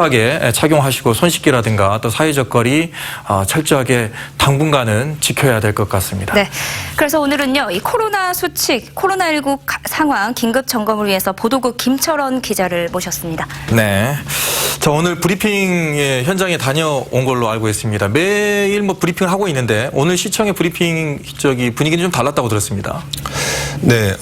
하게 착용하시고 손 씻기라든가 또 사회적 거리 철저하게 당분간은 지켜야 될 것 같습니다. 네, 그래서 오늘은요, 이 코로나 수칙, 코로나19 상황 긴급 점검을 위해서 보도국 김철원 기자를 모셨습니다. 네, 자 오늘 브리핑 현장에 다녀온 걸로 알고 있습니다. 매일 브리핑을 하고 있는데 오늘 시청의 브리핑 분위기는 좀 달랐다고 들었습니다. 네.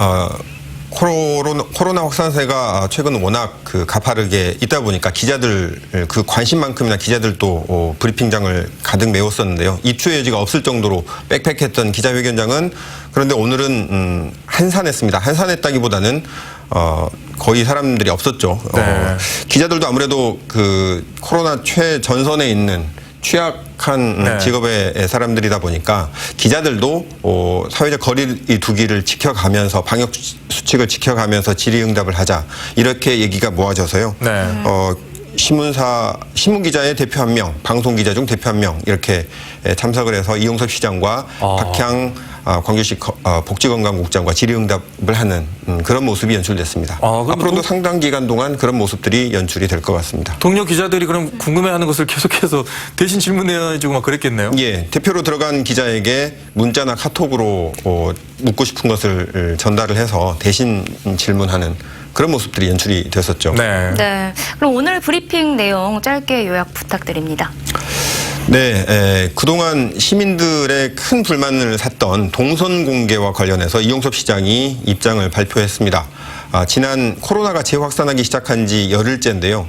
코로나 확산세가 최근 워낙 가파르게 있다 보니까 기자들 그 관심만큼이나 기자들도 브리핑장을 가득 메웠었는데요. 입추의 여지가 없을 정도로 빽빽했던 기자회견장은 그런데 오늘은 한산했습니다. 한산했다기보다는 거의 사람들이 없었죠. 네. 기자들도 아무래도 그 코로나 최전선에 있는 취약한 네. 직업의 사람들이다 보니까 기자들도 사회적 거리 두기를 지켜가면서 방역 수칙을 지켜가면서 질의응답을 하자 이렇게 얘기가 모아져서요. 네. 신문기자의 대표 1명, 방송기자 중 대표 1명 이렇게 참석을 해서 이용섭 시장과 박향 광주시 복지건강국장과 질의응답을 하는 그런 모습이 연출됐습니다. 앞으로도 상당 기간 동안 그런 모습들이 연출이 될 것 같습니다. 동료 기자들이 그럼 궁금해하는 것을 계속해서 대신 질문해주고 막 그랬겠네요. 예, 대표로 들어간 기자에게 문자나 카톡으로 묻고 싶은 것을 전달을 해서 대신 질문하는 그런 모습들이 연출이 됐었죠. 네. 네, 그럼 오늘 브리핑 내용 짧게 요약 부탁드립니다. 네, 그동안 시민들의 큰 불만을 샀던 동선 공개와 관련해서 이용섭 시장이 입장을 발표했습니다. 지난 코로나가 재확산하기 시작한 지 열흘째인데요.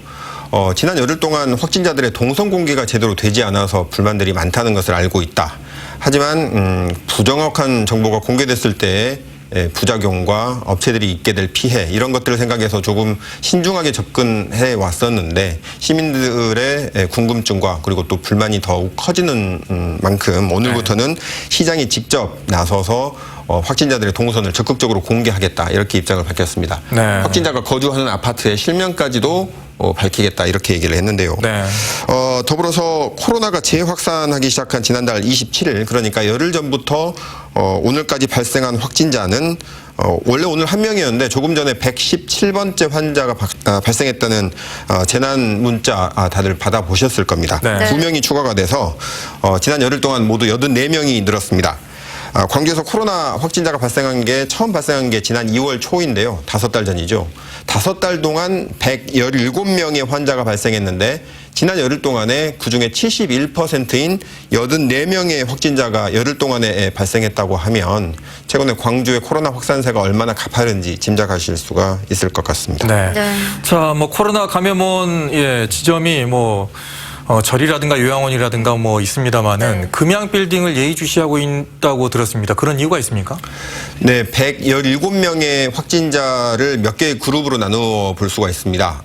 지난 열흘 동안 확진자들의 동선 공개가 제대로 되지 않아서 불만들이 많다는 것을 알고 있다. 하지만 부정확한 정보가 공개됐을 때 부작용과 업체들이 입게 될 피해 이런 것들을 생각해서 조금 신중하게 접근해 왔었는데 시민들의 궁금증과 그리고 또 불만이 더욱 커지는 만큼 오늘부터는 시장이 직접 나서서 확진자들의 동선을 적극적으로 공개하겠다 이렇게 입장을 밝혔습니다. 네. 확진자가 거주하는 아파트의 실명까지도 밝히겠다 이렇게 얘기를 했는데요. 네. 더불어서 코로나가 재확산하기 시작한 지난달 27일 그러니까 열흘 전부터 오늘까지 발생한 확진자는 원래 오늘 1명이었는데 조금 전에 117번째 환자가 발생했다는 재난 문자 다들 받아보셨을 겁니다. 네. 2명이 추가가 돼서 지난 열흘 동안 모두 84명이 늘었습니다. 광주에서 코로나 확진자가 처음 발생한 게 지난 2월 초인데요. 5달 전이죠. 5달 동안 117명의 환자가 발생했는데 지난 열흘 동안에 그중에 71%인 84명의 확진자가 열흘 동안에 발생했다고 하면 최근에 광주의 코로나 확산세가 얼마나 가파른지 짐작하실 수가 있을 것 같습니다. 네. 네. 자, 코로나 감염원 지점이 절이라든가 요양원이라든가 있습니다만은 네. 금양 빌딩을 예의주시하고 있다고 들었습니다. 그런 이유가 있습니까? 네, 117명의 확진자를 몇 개의 그룹으로 나누어 볼 수가 있습니다.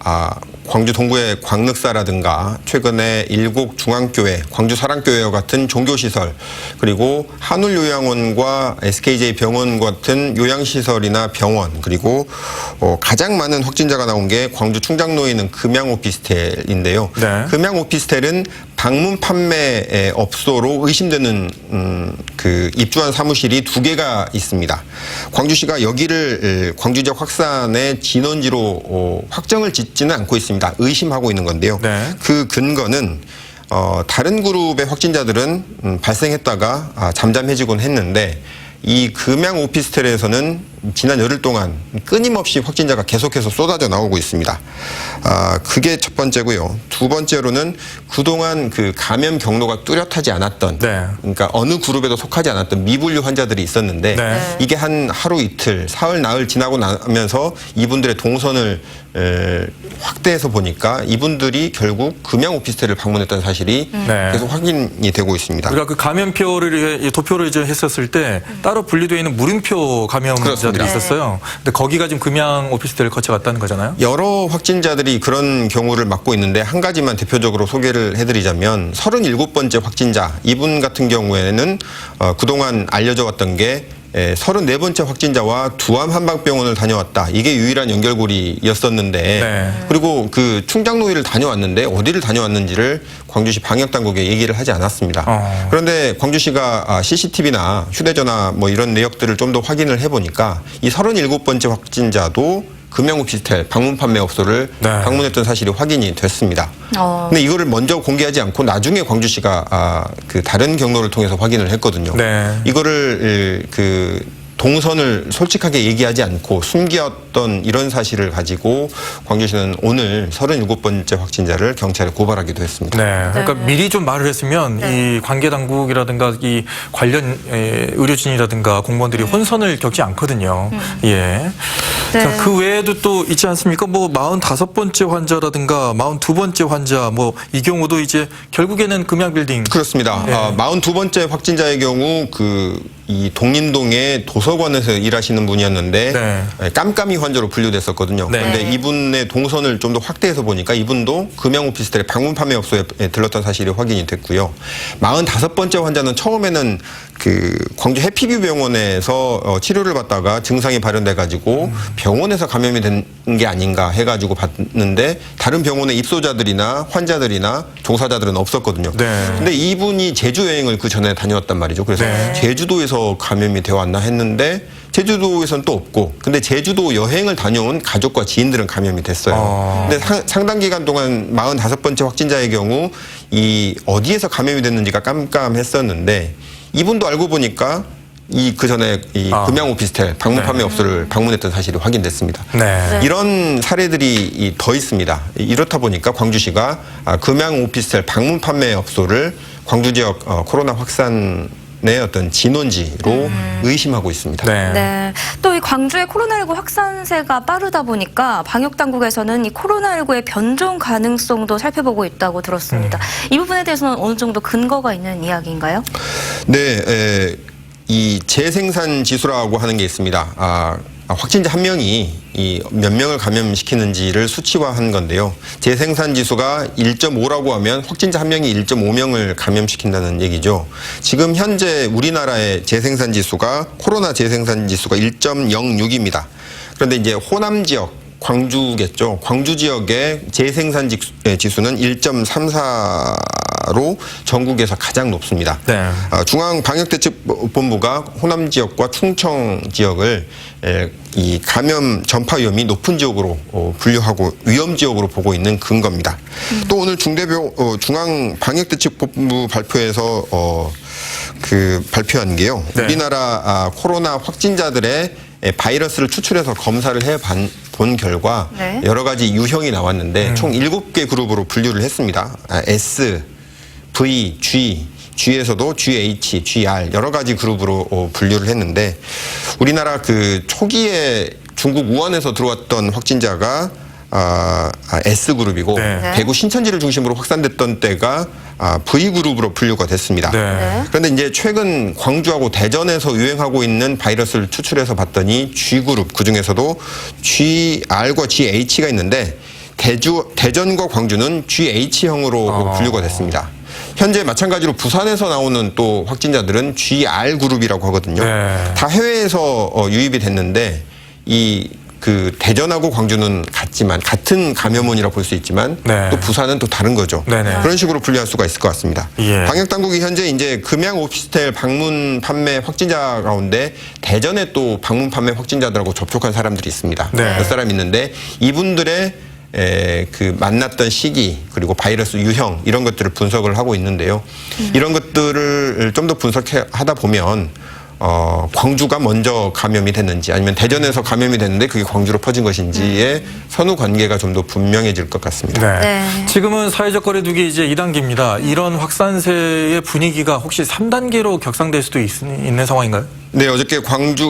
광주 동구의 광륵사라든가 최근에 일곡중앙교회, 광주사랑교회와 같은 종교시설 그리고 한울요양원과 SKJ 병원 같은 요양시설이나 병원 그리고 가장 많은 확진자가 나온 게 광주 충장로에 있는 금양오피스텔인데요. 네. 금양오피스텔은 방문 판매 업소로 의심되는 입주한 사무실이 2개가 있습니다. 광주시가 여기를 광주 지역 확산의 진원지로 확정을 짓지는 않고 있습니다. 의심하고 있는 건데요. 네. 그 근거는 다른 그룹의 확진자들은 발생했다가 잠잠해지곤 했는데 이 금양 오피스텔에서는 지난 열흘 동안 끊임없이 확진자가 계속해서 쏟아져 나오고 있습니다. 그게 첫 번째고요. 두 번째로는 그동안 그 감염 경로가 뚜렷하지 않았던 네. 그러니까 어느 그룹에도 속하지 않았던 미분류 환자들이 있었는데 네. 이게 한 하루 이틀, 사흘, 나흘 지나고 나면서 이분들의 동선을 확대해서 보니까 이분들이 결국 금양 오피스텔을 방문했다는 사실이 네. 계속 확인이 되고 있습니다. 우리가 그 감염표를 도표를 했었을 때 따로 분리되어 있는 물음표 감염자들이 그렇습니다. 있었어요. 근데 거기가 지금 금양 오피스텔을 거쳐갔다는 거잖아요. 여러 확진자들이 그런 경우를 맡고 있는데 한 가지만 대표적으로 소개를 해드리자면 37번째 확진자 이분 같은 경우에는 그동안 알려져 왔던 게 34번째 확진자와 두암 한방병원을 다녀왔다. 이게 유일한 연결고리였었는데 네. 그리고 그 충장로위를 다녀왔는데 어디를 다녀왔는지를 광주시 방역당국에 얘기를 하지 않았습니다. 그런데 광주시가 CCTV나 휴대전화 이런 내역들을 좀 더 확인을 해보니까 이 37번째 확진자도 금양 오피스텔 방문 판매업소를 네. 방문했던 사실이 확인이 됐습니다. 근데 이거를 먼저 공개하지 않고 나중에 광주시가 그 다른 경로를 통해서 확인을 했거든요. 네. 이거를 동선을 솔직하게 얘기하지 않고 숨겼던 이런 사실을 가지고 광주시는 오늘 37번째 확진자를 경찰에 고발하기도 했습니다. 네. 그러니까 네. 미리 좀 말을 했으면 이 관계 당국이라든가 이 관련 의료진이라든가 공무원들이 혼선을 겪지 않거든요. 예. 네. 자, 그 외에도 또 있지 않습니까? 뭐 45번째 환자라든가 42번째 환자 뭐 이 경우도 이제 결국에는 금양빌딩. 그렇습니다. 네. 42번째 확진자의 경우 이 독림동의 도서관에서 일하시는 분이었는데 네. 깜깜이 환자로 분류됐었거든요. 네. 그런데 이분의 동선을 좀 더 확대해서 보니까 이분도 금양 오피스텔의 방문 판매업소에 들렀던 사실이 확인이 됐고요. 45번째 환자는 처음에는 광주 해피뷰 병원에서 치료를 받다가 증상이 발현돼가지고 병원에서 감염이 된 게 아닌가 해가지고 봤는데 다른 병원의 입소자들이나 환자들이나 종사자들은 없었거든요. 네. 근데 이분이 제주 여행을 그 전에 다녀왔단 말이죠. 그래서 네. 제주도에서 감염이 되어 왔나 했는데 제주도에서는 또 없고, 근데 제주도 여행을 다녀온 가족과 지인들은 감염이 됐어요. 근데 상당 기간 동안 45번째 확진자의 경우 어디에서 감염이 됐는지가 깜깜했었는데 이분도 알고 보니까 그 전에 금양 오피스텔 방문 판매 업소를 방문했던 사실이 확인됐습니다. 네. 이런 사례들이 더 있습니다. 이렇다 보니까 광주시가 금양 오피스텔 방문 판매 업소를 광주 지역 코로나 확산의 어떤 진원지로 의심하고 있습니다. 네. 네. 또 이 광주의 코로나19 확산세가 빠르다 보니까 방역 당국에서는 이 코로나19의 변종 가능성도 살펴보고 있다고 들었습니다. 이 부분에 대해서는 어느 정도 근거가 있는 이야기인가요? 네, 이 재생산 지수라고 하는 게 있습니다. 확진자 한 명이 몇 명을 감염시키는지를 수치화한 건데요. 재생산 지수가 1.5라고 하면 확진자 한 명이 1.5명을 감염시킨다는 얘기죠. 지금 현재 우리나라의 재생산 지수가 코로나 재생산 지수가 1.06입니다. 그런데 이제 호남 지역 광주겠죠. 광주 지역의 재생산 지수는 1.34로 전국에서 가장 높습니다. 네. 중앙방역대책본부가 호남 지역과 충청 지역을 이 감염 전파 위험이 높은 지역으로 분류하고 위험 지역으로 보고 있는 근거입니다. 또 오늘 중앙방역대책본부 발표에서 발표한 게요. 네. 우리나라 코로나 확진자들의 바이러스를 추출해서 검사를 해본 결과 네. 여러 가지 유형이 나왔는데 총 7개 그룹으로 분류를 했습니다. S, V, G, G에서도 GH, GR 여러 가지 그룹으로 분류를 했는데 우리나라 초기에 중국 우한에서 들어왔던 확진자가 S그룹이고 네. 대구 신천지를 중심으로 확산됐던 때가 V그룹으로 분류가 됐습니다. 네. 그런데 이제 최근 광주하고 대전에서 유행하고 있는 바이러스를 추출해서 봤더니 G그룹, 그중에서도 GR과 GH가 있는데 대전과 광주는 GH형으로 분류가 됐습니다. 현재 마찬가지로 부산에서 나오는 또 확진자들은 GR그룹이라고 하거든요. 네. 다 해외에서 유입이 됐는데 대전하고 광주는 같은 감염원이라 볼 수 있지만 네. 또 부산은 또 다른 거죠. 네네. 그런 식으로 분류할 수가 있을 것 같습니다. 예. 방역 당국이 현재 이제 금양 오피스텔 방문 판매 확진자 가운데 대전에 또 방문 판매 확진자들하고 접촉한 사람들이 있습니다. 네. 몇 사람 있는데 이분들의 만났던 시기 그리고 바이러스 유형 이런 것들을 분석을 하고 있는데요. 이런 것들을 좀 더 분석하다 보면 광주가 먼저 감염이 됐는지 아니면 대전에서 감염이 됐는데 그게 광주로 퍼진 것인지의 선후 관계가 좀 더 분명해질 것 같습니다. 네. 네. 지금은 사회적 거리두기 이제 2단계입니다. 이런 확산세의 분위기가 혹시 3단계로 격상될 수도 있는 상황인가요? 네, 어저께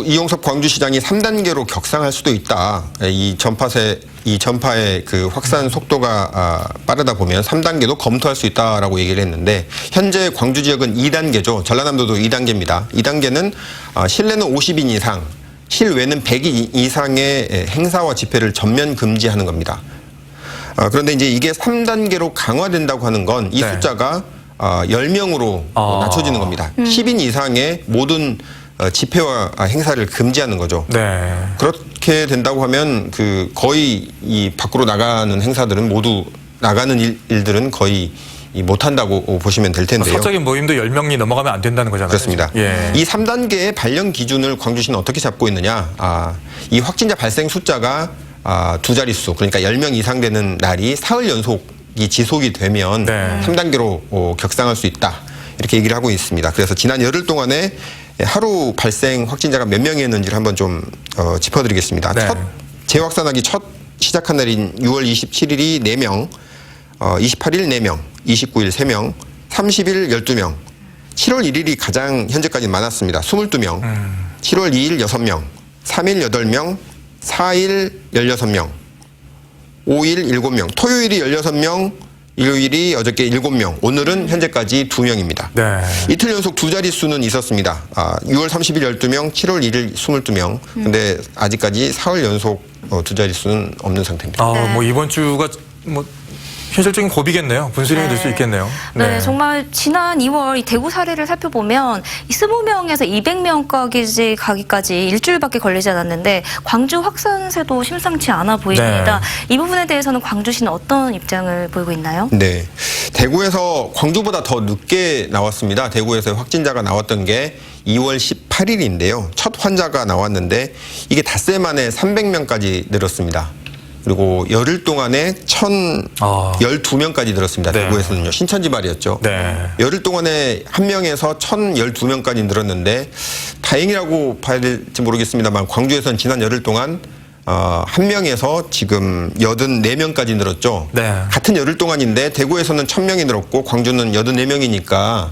이용섭 광주시장이 3단계로 격상할 수도 있다. 이 전파의 확산 속도가 빠르다 보면 3단계도 검토할 수 있다라고 얘기를 했는데 현재 광주 지역은 2단계죠. 전라남도도 2단계입니다. 2단계는 실내는 50인 이상, 실외는 100인 이상의 행사와 집회를 전면 금지하는 겁니다. 그런데 이제 이게 3단계로 강화된다고 하는 건 이 네. 숫자가 10명으로 낮춰지는 겁니다. 10인 이상의 모든 집회와 행사를 금지하는 거죠. 네. 그렇게 된다고 하면 거의 이 밖으로 나가는 행사들은 모두 나가는 일들은 거의 못한다고 보시면 될 텐데요. 사적인 모임도 10명이 넘어가면 안 된다는 거잖아요. 그렇습니다. 예. 이 3단계의 발령 기준을 광주시는 어떻게 잡고 있느냐. 이 확진자 발생 숫자가 두 자릿수, 그러니까 10명 이상 되는 날이 사흘 연속이 지속이 되면 네. 3단계로 격상할 수 있다. 이렇게 얘기를 하고 있습니다. 그래서 지난 열흘 동안에 하루 발생 확진자가 몇 명이었는지를 한번 좀 짚어드리겠습니다. 네. 재확산하기 첫 시작한 날인 6월 27일이 4명, 28일 4명, 29일 3명, 30일 12명, 7월 1일이 가장 현재까지 많았습니다. 22명, 7월 2일 6명, 3일 8명, 4일 16명, 5일 7명, 토요일이 16명, 일요일이 어저께 7명, 오늘은 현재까지 2명입니다. 네. 이틀 연속 두 자릿수는 있었습니다. 6월 30일 12명, 7월 1일 22명. 근데 아직까지 사흘 연속 두 자릿수는 없는 상태입니다. 뭐 이번 주가 뭐 현실적인 고비겠네요. 분수령이 될 수 있겠네요. 네, 정말 지난 2월 이 대구 사례를 살펴보면 이 20명에서 200명까지 가기까지 일주일밖에 걸리지 않았는데 광주 확산세도 심상치 않아 보입니다. 이 부분에 대해서는 광주시는 어떤 입장을 보이고 있나요? 네. 대구에서 광주보다 더 늦게 나왔습니다. 대구에서 확진자가 나왔던 게 2월 18일인데요. 첫 환자가 나왔는데 이게 닷새 만에 300명까지 늘었습니다. 그리고 열흘 동안에 1,012명까지 늘었습니다. 네. 대구에서는요. 신천지발이었죠. 네. 열흘 동안에 한 명에서 1,012명까지 늘었는데 다행이라고 봐야 될지 모르겠습니다만 광주에서는 지난 열흘 동안 한 명에서 지금 84명까지 늘었죠. 네. 같은 열흘 동안인데 대구에서는 1,000명이 늘었고 광주는 84명이니까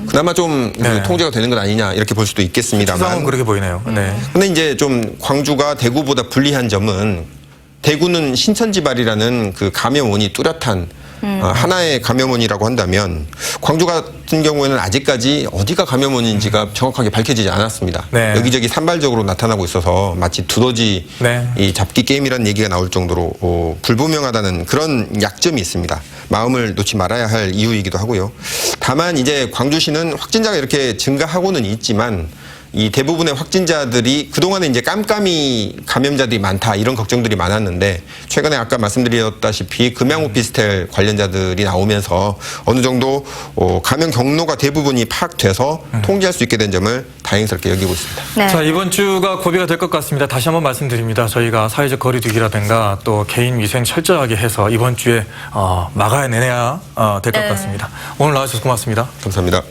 그나마 좀 네. 통제가 되는 것 아니냐 이렇게 볼 수도 있겠습니다만. 상황은 그렇게 보이네요. 네. 근데 이제 좀 광주가 대구보다 불리한 점은 대구는 신천지발이라는 그 감염원이 뚜렷한 하나의 감염원이라고 한다면 광주 같은 경우에는 아직까지 어디가 감염원인지가 정확하게 밝혀지지 않았습니다. 네. 여기저기 산발적으로 나타나고 있어서 마치 두더지 네. 이 잡기 게임이라는 얘기가 나올 정도로 불분명하다는 그런 약점이 있습니다. 마음을 놓지 말아야 할 이유이기도 하고요. 다만 이제 광주시는 확진자가 이렇게 증가하고는 있지만 이 대부분의 확진자들이 그동안에 이제 깜깜이 감염자들이 많다 이런 걱정들이 많았는데 최근에 아까 말씀드렸다시피 금양 오피스텔 관련자들이 나오면서 어느 정도 감염 경로가 대부분이 파악돼서 통제할 수 있게 된 점을 다행스럽게 여기고 있습니다. 네. 자, 이번 주가 고비가 될 것 같습니다. 다시 한번 말씀드립니다. 저희가 사회적 거리두기라든가 또 개인 위생 철저하게 해서 이번 주에 막아내야 될 것 같습니다. 오늘 나와주셔서 고맙습니다. 감사합니다.